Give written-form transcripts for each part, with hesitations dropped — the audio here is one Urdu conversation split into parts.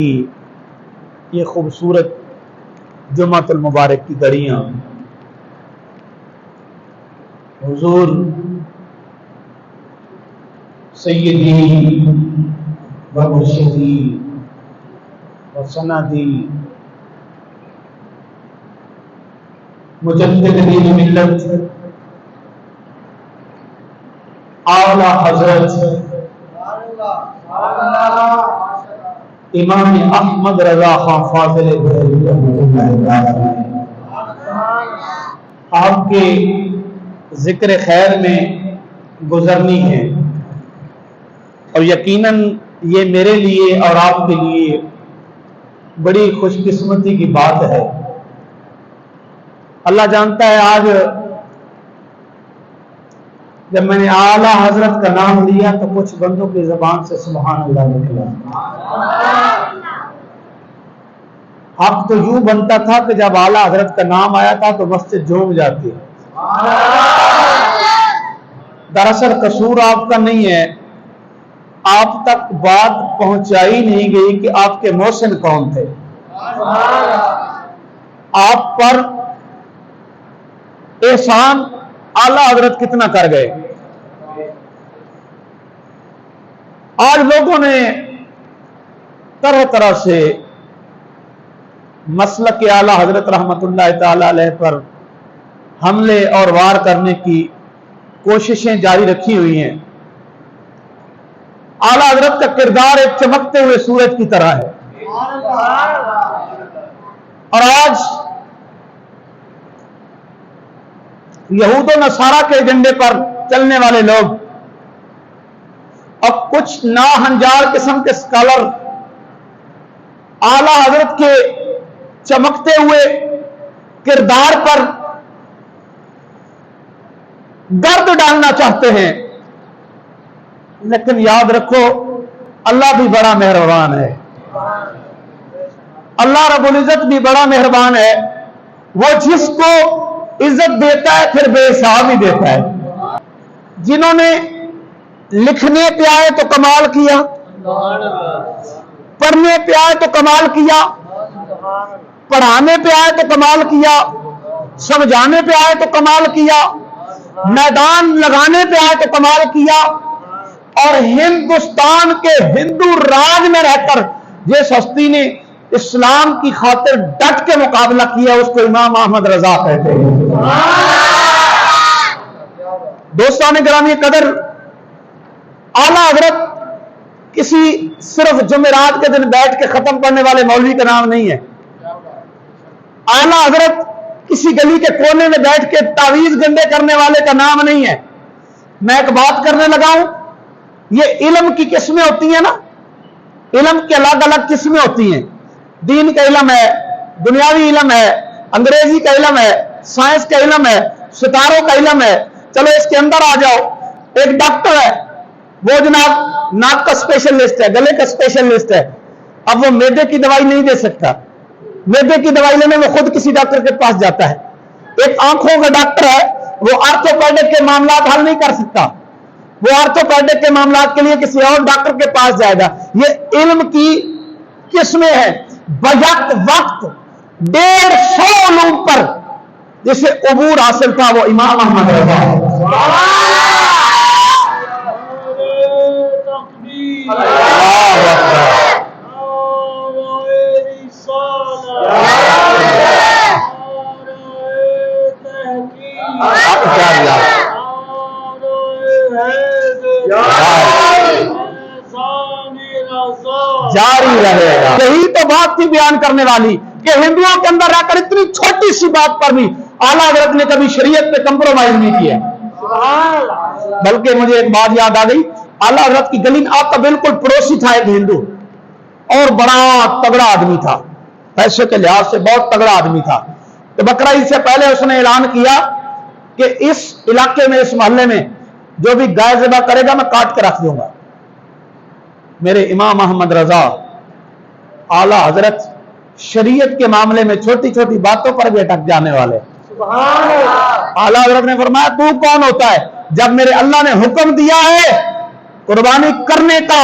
یہ خوبصورت جمعۃ المبارک کی گھڑیاں حضور سیدی و مرشدی و سندی مجدد دین ملت اعلی حضرت امام احمد رضا خان فاضل آپ کے ذکر خیر میں گزرنی ہے، اور یقیناً یہ میرے لیے اور آپ کے لیے بڑی خوش قسمتی کی بات ہے۔ اللہ جانتا ہے آج جب میں نے اعلیٰ حضرت کا نام لیا تو کچھ بندوں کی زبان سے سبحان اللہ نکلا۔ حق تو یوں بنتا تھا کہ جب اعلیٰ حضرت کا نام آیا تھا تو مسجد جھوم جاتی۔ دراصل قصور آپ کا نہیں ہے، آپ تک بات پہنچائی نہیں گئی کہ آپ کے محسن کون تھے، آپ پر احسان اعلیٰ حضرت کتنا کر گئے۔ آج لوگوں نے طرح طرح سے مسلک اعلیٰ حضرت رحمت اللہ تعالی علیہ پر حملے اور وار کرنے کی کوششیں جاری رکھی ہوئی ہیں۔ اعلیٰ حضرت کا کردار ایک چمکتے ہوئے سورج کی طرح ہے، اور آج یہود و نصارہ کے ایجنڈے پر چلنے والے لوگ اور کچھ ناہنجار قسم کے اسکالر اعلیٰ حضرت کے چمکتے ہوئے کردار پر گرد ڈالنا چاہتے ہیں، لیکن یاد رکھو اللہ بھی بڑا مہربان ہے، اللہ رب العزت بھی بڑا مہربان ہے۔ وہ جس کو عزت دیتا ہے پھر بے حساب ہی دیتا ہے۔ جنہوں نے لکھنے پہ آئے تو کمال کیا، پڑھنے پہ آئے تو کمال کیا، پڑھانے پہ آئے تو کمال کیا، سمجھانے پہ آئے تو کمال کیا، میدان لگانے پہ آئے تو کمال کیا، اور ہندوستان کے ہندو راج میں رہ کر جس ہستی نے اسلام کی خاطر ڈٹ کے مقابلہ کیا اس کو امام احمد رضا کہتے ہیں۔ دوستان گرامی قدر، اعلیٰ حضرت کسی صرف جمعرات کے دن بیٹھ کے ختم کرنے والے مولوی کا نام نہیں ہے۔ اعلیٰ حضرت کسی گلی کے کونے میں بیٹھ کے تعویذ گنڈے کرنے والے کا نام نہیں ہے۔ میں ایک بات کرنے لگا ہوں، یہ علم کی قسمیں ہوتی ہیں نا، علم کی الگ الگ قسمیں ہوتی ہیں۔ دین کا علم ہے، دنیاوی علم ہے، انگریزی کا علم ہے، سائنس کا علم ہے، ستاروں کا علم ہے۔ چلو اس کے اندر آ جاؤ، ایک ڈاکٹر ہے، وہ جناب ناک کا اسپیشلسٹ ہے، گلے کا اسپیشلسٹ ہے، اب وہ معدے کی دوائی نہیں دے سکتا، معدے کی دوائی لینے وہ خود کسی ڈاکٹر کے پاس جاتا ہے۔ ایک آنکھوں کا ڈاکٹر ہے، وہ آرتھوپیڈک کے معاملات حل نہیں کر سکتا، وہ آرتھوپیڈک کے معاملات کے لیے کسی اور ڈاکٹر کے پاس جائے گا۔ یہ علم کی قسمیں ہیں۔ بیک وقت 150 علوم پر جسے عبور حاصل تھا وہ امام احمد رضا۔ جاری رہے گا۔ یہی تو بات تھی بیان کرنے والی کہ ہندوؤں کے اندر رہ کر اتنی چھوٹی سی بات پر بھی اعلیٰ حضرت نے کبھی شریعت پہ کمپرومائز نہیں کیا۔ بلکہ مجھے ایک بات یاد آ گئی، اعلیٰ حضرت کی گلی میں آپ کا بالکل پڑوسی تھا ایک ہندو، اور بڑا تگڑا آدمی تھا، پیسے کے لحاظ سے بہت تگڑا آدمی تھا۔ تو بقرعید سے پہلے اس نے اعلان کیا کہ اس علاقے میں، اس محلے میں جو بھی گائے ذبح کرے گا میں کاٹ کے رکھ دوں گا۔ میرے امام احمد رضا اعلیٰ حضرت شریعت کے معاملے میں چھوٹی چھوٹی باتوں پر بھی اٹک جانے والے۔ اعلیٰ حضرت نے فرمایا تو کون ہوتا ہے جب میرے اللہ نے حکم دیا ہے قربانی کرنے کا،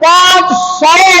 500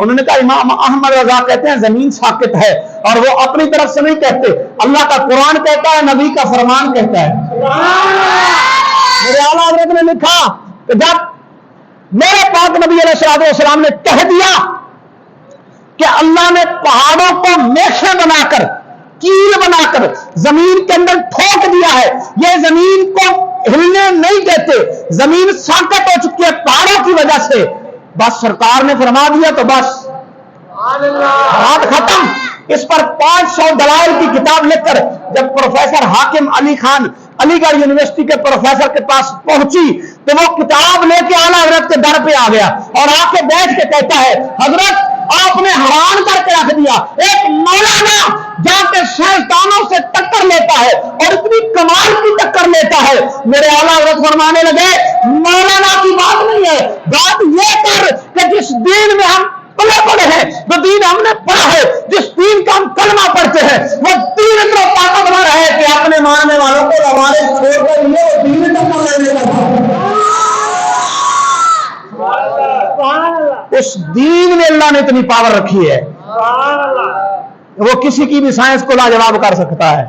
انہوں نے کہا امام احمد رضا کہتے ہیں زمین ساکت ہے، اور وہ اپنی طرف سے نہیں کہتے، اللہ کا قرآن کہتا ہے، نبی کا فرمان کہتا ہے۔ میرے اعلیٰ حضرت نے لکھا کہ جب میرے پاک نبی علیہ الصلوۃ والسلام نے کہہ دیا کہ اللہ نے پہاڑوں کو میخیں بنا کر، کیل بنا کر زمین کے اندر ٹھوک دیا ہے، یہ زمین کو ہلنے نہیں دیتے، زمین ساکت ہو چکی ہے پہاڑوں کی وجہ سے، بس سرکار نے فرما دیا تو بس بات ختم۔ اس پر 500 دلائل کی کتاب لکھ کر جب پروفیسر حاکم علی خان علی گڑھ یونیورسٹی کے پروفیسر کے پاس پہنچی تو وہ کتاب لے کے اعلیٰ حضرت کے در پہ آ گیا اور آ کے بیٹھ کے کہتا ہے حضرت آپ نے حیران کر کے رکھ دیا، ایک مولانا جہاں پہ سائنسدانوں سے ٹکر لیتا ہے اور اتنی کمال کی ٹکر لیتا ہے۔ میرے اعلیٰ حضرت فرمانے لگے مولانا کی بات نہیں ہے، بات یہ کر کہ جس دین میں ہم پلے پڑے ہیں، جو دین ہم نے پڑھا ہے، جس دین کا ہم کلمہ پڑھتے ہیں، وہ دین اتنا طاقتور ہے کہ اپنے ماننے والوں کو ہمارے چھوڑ کر یہ دین ٹکر لینے کا، اس دین میں اللہ نے اتنی پاور رکھی ہے وہ کسی کی بھی سائنس کو لاجواب کر سکتا ہے۔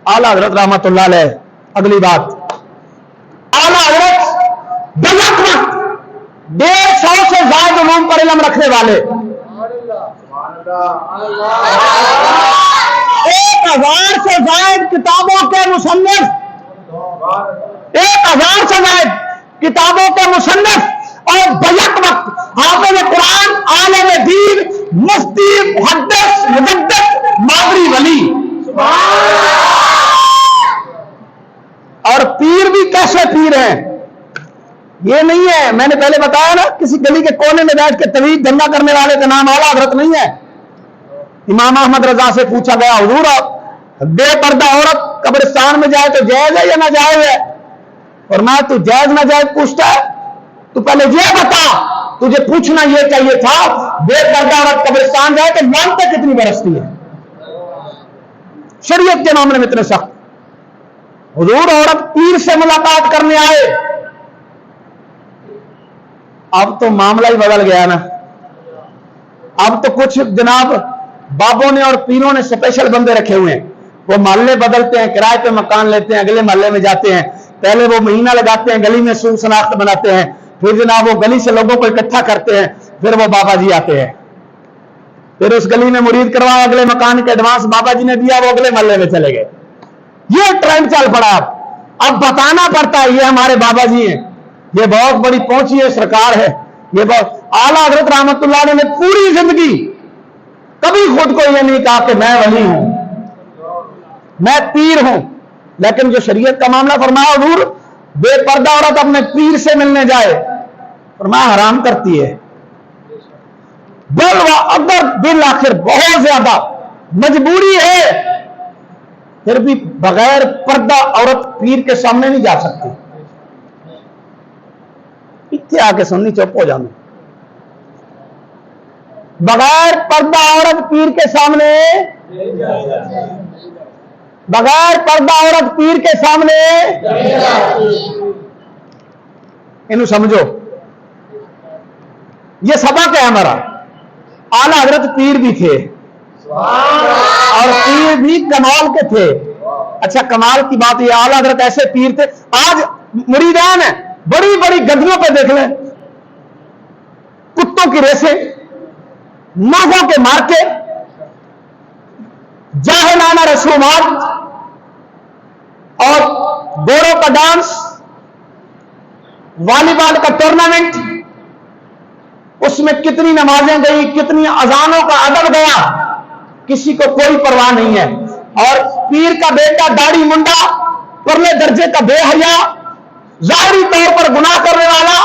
اعلیٰ حضرت رحمت اللہ علیہ، اگلی بات، اعلیٰ حضرت بلک وقت 150 سے زائد علوم پر علم رکھنے والے، 1000 سے زائد کتابوں کے مصنف، 1000 سے زائد کتابوں کے مصنف، اور بیک وقت حافظ قرآن، عالم دین، مفتی، محدث، مجدد، ماوری ولی، اور پیر بھی کیسے پیر ہیں؟ یہ نہیں ہے، میں نے پہلے بتایا نا، کسی گلی کے کونے میں بیٹھ کے طویل دھندا کرنے والے کا نام اعلیٰ حضرت نہیں ہے۔ امام احمد رضا سے پوچھا گیا حضور بے پردہ عورت قبرستان میں جائے تو جائز ہے یا ناجائز ہے؟ فرمایا تو جائز ناجائز پوچھتا ہے، تو پہلے یہ بتا، تجھے پوچھنا یہ چاہیے تھا بے پردہ عورت قبرستان جائے تو لعنتیں کتنی برستی ہیں؟ شریعت کے معاملے میں اتنے سخت۔ حضور عورت پیر سے ملاقات کرنے آئے، اب تو معاملہ ہی بدل گیا نا، اب تو کچھ جناب بابوں نے اور پیروں نے اسپیشل بندے رکھے ہوئے ہیں، وہ محلے بدلتے ہیں، کرائے پہ مکان لیتے ہیں، اگلے محلے میں جاتے ہیں، پہلے وہ مہینہ لگاتے ہیں، گلی میں سو شناخت بناتے ہیں، پھر جناب وہ گلی سے لوگوں کو اکٹھا کرتے ہیں، پھر وہ بابا جی آتے ہیں، پھر اس گلی میں مرید کروایا، اگلے مکان کے ایڈوانس بابا جی نے دیا، وہ اگلے محلے میں چلے گئے۔ یہ ٹرینڈ چل پڑا، اب بتانا پڑتا ہے یہ ہمارے بابا جی ہیں، یہ بہت بڑی پہنچی ہے سرکار ہے، یہ بہت۔ اعلیٰ حضرت رحمت اللہ علیہ نے پوری زندگی کبھی خود کو یہ نہیں کہا کہ میں ولی ہوں، میں پیر ہوں، لیکن جو شریعت کا معاملہ فرمایا حضور بے پردہ عورت اپنے پیر سے ملنے جائے، فرمایا حرام کرتی ہے، بل اگر بالآخر بہت زیادہ مجبوری ہے پھر بھی بغیر پردہ عورت پیر کے سامنے نہیں جا سکتی۔ اتنے آ کے سننی چپ ہو جانا، بغیر پردہ عورت پیر کے سامنے، بغیر پردہ عورت پیر کے سامنے، انہوں سمجھو یہ سبق ہے ہمارا۔ اعلیٰ حضرت پیر بھی تھے اور پیر بھی کمال کے تھے۔ اچھا کمال کی بات یہ، اعلیٰ حضرت ایسے پیر تھے، آج مریدان ہیں بڑی بڑی گدیوں پہ دیکھ لیں، کتوں کی ریسیں، ناغوں کے مارکے، جاہلانہ رسومات اور گوروں کا ڈانس، والی بال کا ٹورنامنٹ، اس میں کتنی نمازیں گئی، کتنی اذانوں کا ادب گیا، کسی کو کوئی پرواہ نہیں ہے۔ اور پیر کا بیٹا داڑھی منڈا، پرلے درجے کا بے حیا، ظاہری طور پر گناہ کرنے والا،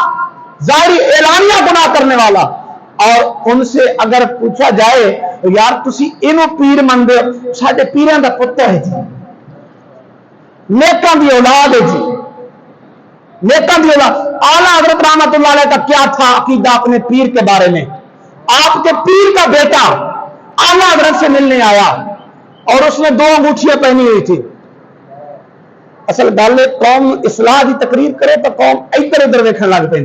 ظاہری اعلانیہ گناہ کرنے والا، اور ان سے اگر پوچھا جائے تو یار تسی انہوں پیر مندے ہو، ساڈے پیراں دا پتر ہے جی، نیکاں دی اولاد ہے جی، نیکاں دی اولاد۔ اعلیٰ حضرت رحمت اللہ علیہ کا کیا تھا عقیدہ اپنے پیر کے بارے میں؟ آپ کے پیر کا بیٹا اعلیٰ حضرت سے ملنے آیا اور اس نے 2 انگوٹھیاں پہنی ہوئی تھی۔ اصل گل قوم اصلاح کی تقریر کرے تو قوم ادھر ادھر دیکھنے لگ پی،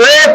1,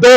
2।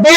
2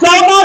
14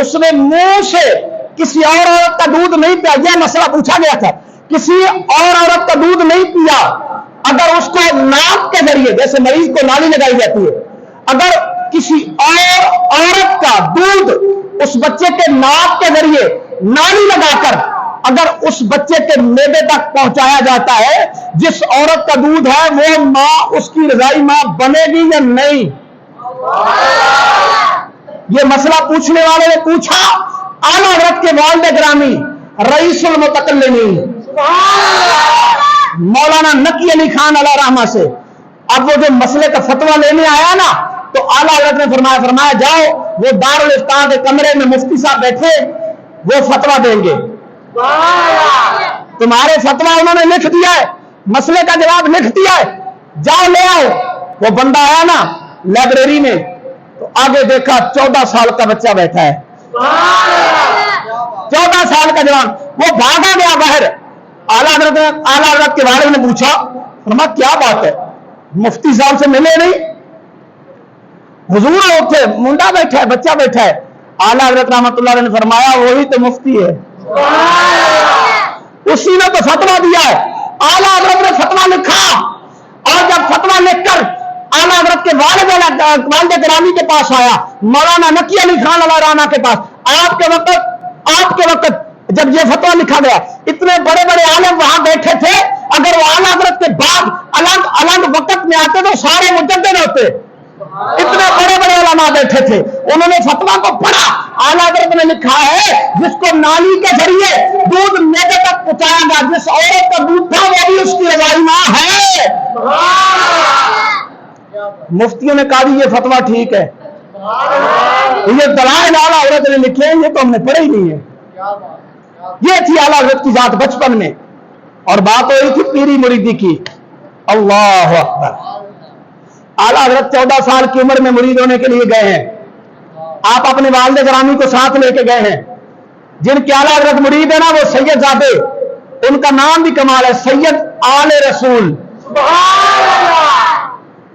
اس نے منہ سے کسی اور عورت کا دودھ نہیں پیا. یہ مسئلہ پوچھا گیا تھا. کسی اور عورت کا دودھ نہیں پیا. اگر اس کو ناک کے ذریعے، جیسے مریض کو نالی لگائی جاتی ہے، اگر کسی اور عورت کا دودھ اس بچے کے ناک کے ذریعے نالی لگا کر اگر اس بچے کے معدے تک پہنچایا جاتا ہے، جس عورت کا دودھ ہے وہ ماں اس کی رضائی ماں بنے گی یا نہیں؟ یہ مسئلہ پوچھنے والے نے پوچھا اعلیٰ حضرت کے والد گرامی رئیس المتکلمین مولانا نقی علی خان علیہ رحمہ سے. اب وہ جو مسئلے کا فتویٰ لینے آیا نا، تو اعلیٰ حضرت نے فرمایا جاؤ وہ دارالافتاء کے کمرے میں مفتی صاحب بیٹھے، وہ فتویٰ دیں گے. تمہارے فتویٰ انہوں نے لکھ دیا ہے، مسئلے کا جواب لکھ دیا ہے، جاؤ لے آؤ. وہ بندہ آیا نا لائبریری میں، تو آگے دیکھا 14 سال کا بچہ بیٹھا ہے. 14 سال کا جوان. وہ بھاگا گیا باہر. اعلیٰ حضرت کے والد نے پوچھا، فرمایا کیا بات ہے، مفتی صاحب سے ملے نہیں؟ حضور اٹھے، منڈا بیٹھا ہے، بچہ بیٹھا ہے. اعلیٰ حضرت رحمۃ اللہ علیہ نے فرمایا وہی تو مفتی ہے، اسی نے تو فتویٰ دیا ہے. اعلیٰ حضرت نے فتویٰ لکھا، اور جب فتویٰ لکھ کر اعلیٰ حضرت کے والد گرامی کے پاس آیا، مولانا نقی علی خان علیہ رحمہ کے پاس، آپ کے وقت جب یہ فتویٰ لکھا گیا، اتنے بڑے بڑے عالم وہاں بیٹھے تھے. اگر وہ اعلیٰ حضرت کے بعد الگ وقت میں آتے تو سارے مجدد ہوتے. اتنے بڑے بڑے علماء بیٹھے تھے، انہوں نے فتویٰ کو پڑھا. اعلیٰ حضرت نے لکھا ہے جس کو نالی کے ذریعے دودھ معدے تک پہنچایا گیا، جس عورت کا دودھ تھا وہ بھی اس کی رضائی ماں ہے. مفتیوں نے کہا یہ فتویٰ ٹھیک ہے. یہ دلائل اعلیٰ حضرت نے لکھے ہیں، یہ تو ہم نے پڑھے ہی نہیں ہے. یہ تھی اعلیٰ حضرت کی ذات بچپن میں، اور بات ہو رہی تھی پیری مریدی کی. اللہ اکبر. اعلیٰ حضرت 14 سال کی عمر میں مرید ہونے کے لیے گئے ہیں. آپ اپنے والد گرامی کو ساتھ لے کے گئے ہیں. جن کے اعلیٰ حضرت مرید ہے نا وہ سید زادے، ان کا نام بھی کمال ہے، سید آل رسول.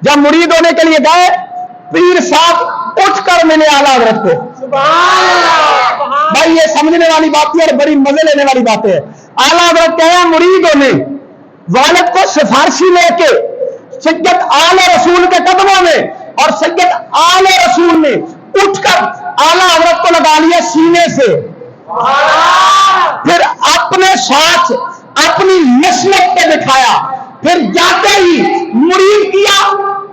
جب مرید ہونے کے لیے گئے، پیر صاحب اٹھ کر ملے اعلیٰ حضرت کو. بھائی یہ سمجھنے والی بات ہے اور بڑی مزے لینے والی بات ہے. اعلیٰ حضرت کہے مرید ہونے، والد کو سفارشی لے کے سید آل رسول کے قدموں میں، اور سید آل رسول نے اٹھ کر اعلیٰ حضرت کو لگا لیا سینے سے. پھر اپنے ساتھ اپنی مسلک پہ بٹھایا، پھر جاتے ہی مرید کیا،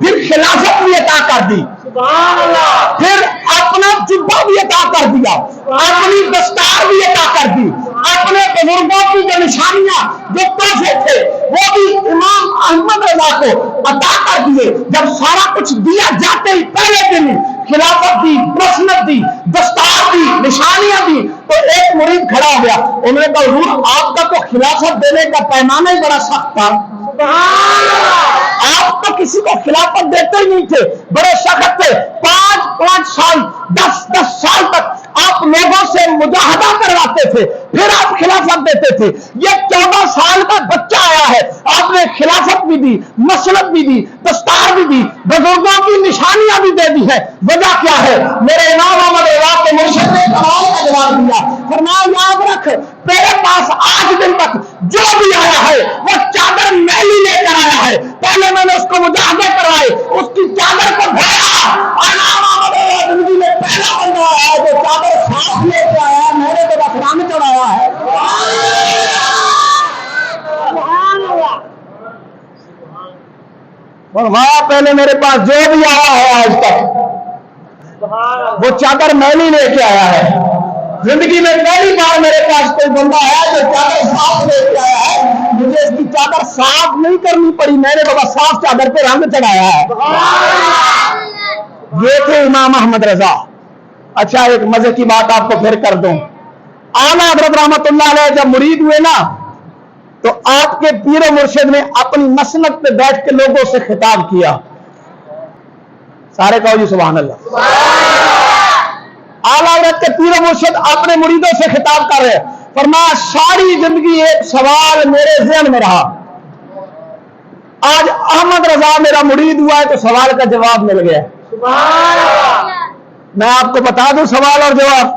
پھر خلافت بھی عطا کر دی، پھر اپنا جبہ بھی عطا کر دیا، اپنی دستار بھی عطا کر دی، اپنے بزرگوں کی جو نشانیاں جو تحفے تھے وہ بھی امام احمد رضا کو عطا کر دیے. جب سارا کچھ دیا جاتے ہی پہلے دن خلافت دی، مسند دی، دستار دی، نشانیاں دی، تو ایک مرید کھڑا ہو گیا. انہوں نے کہا حضور آپ کا تو خلافت دینے کا پیمانہ ہی بڑا سخت تھا، آپ تو کسی کو خلافت دیتے ہی نہیں تھے، بڑے سخت تھے. 5 سال 10 سال تک آپ لوگوں سے مجاہدہ کرواتے تھے، پھر آپ خلافت دیتے تھے. یہ 14 سال کا بچہ آیا ہے، آپ نے خلافت بھی دی، مسلط بھی دی، دستار بھی دی، بزرگوں کی نشانیاں بھی دے دی ہے. وجہ کیا ہے؟ میرے امام احمد رضا کے مرشد نے سوال کا جواب دیا، فرمایا یاد رکھ تیرے پاس آج دن تک جو بھی آیا ہے وہ چادر میلی لے کر آیا ہے. پہلے میں نے اس کو مجاہدے کروائے، اس کی چادر کو دھویا. امام احمد رضا زندگی میں پہلا بندہ آیا جو چادر صاف لے کے آیا، میرے کو بخران چڑھایا ہے. فرمایا پہلے میرے پاس جو بھی آیا ہے آج تک وہ چادر میلی لے کے آیا ہے. زندگی میں پہلی بار میرے پاس کوئی بندہ ہے جو چادر صاف لے کے آیا ہے. مجھے اس کی چادر صاف نہیں کرنی پڑی، میں نے بابا صاف چادر پہ رنگ چڑھایا ہے. یہ تھے امام احمد رضا. اچھا ایک مزے کی بات آپ کو پھر کر دوں. اعلیٰ حضرت رحمت اللہ علیہ جب مرید ہوئے نا تو آپ کے پیر و مرشد نے اپنی مسند پہ بیٹھ کے لوگوں سے خطاب کیا. سارے کہو جی سبحان اللہ. اعلیٰ حضرت کے پیر و مرشد اپنے مریدوں سے خطاب کر رہے، فرمایا ساری زندگی ایک سوال میرے ذہن میں رہا، آج احمد رضا میرا مرید ہوا ہے تو سوال کا جواب مل گیا. میں آپ کو بتا دوں سوال اور جواب.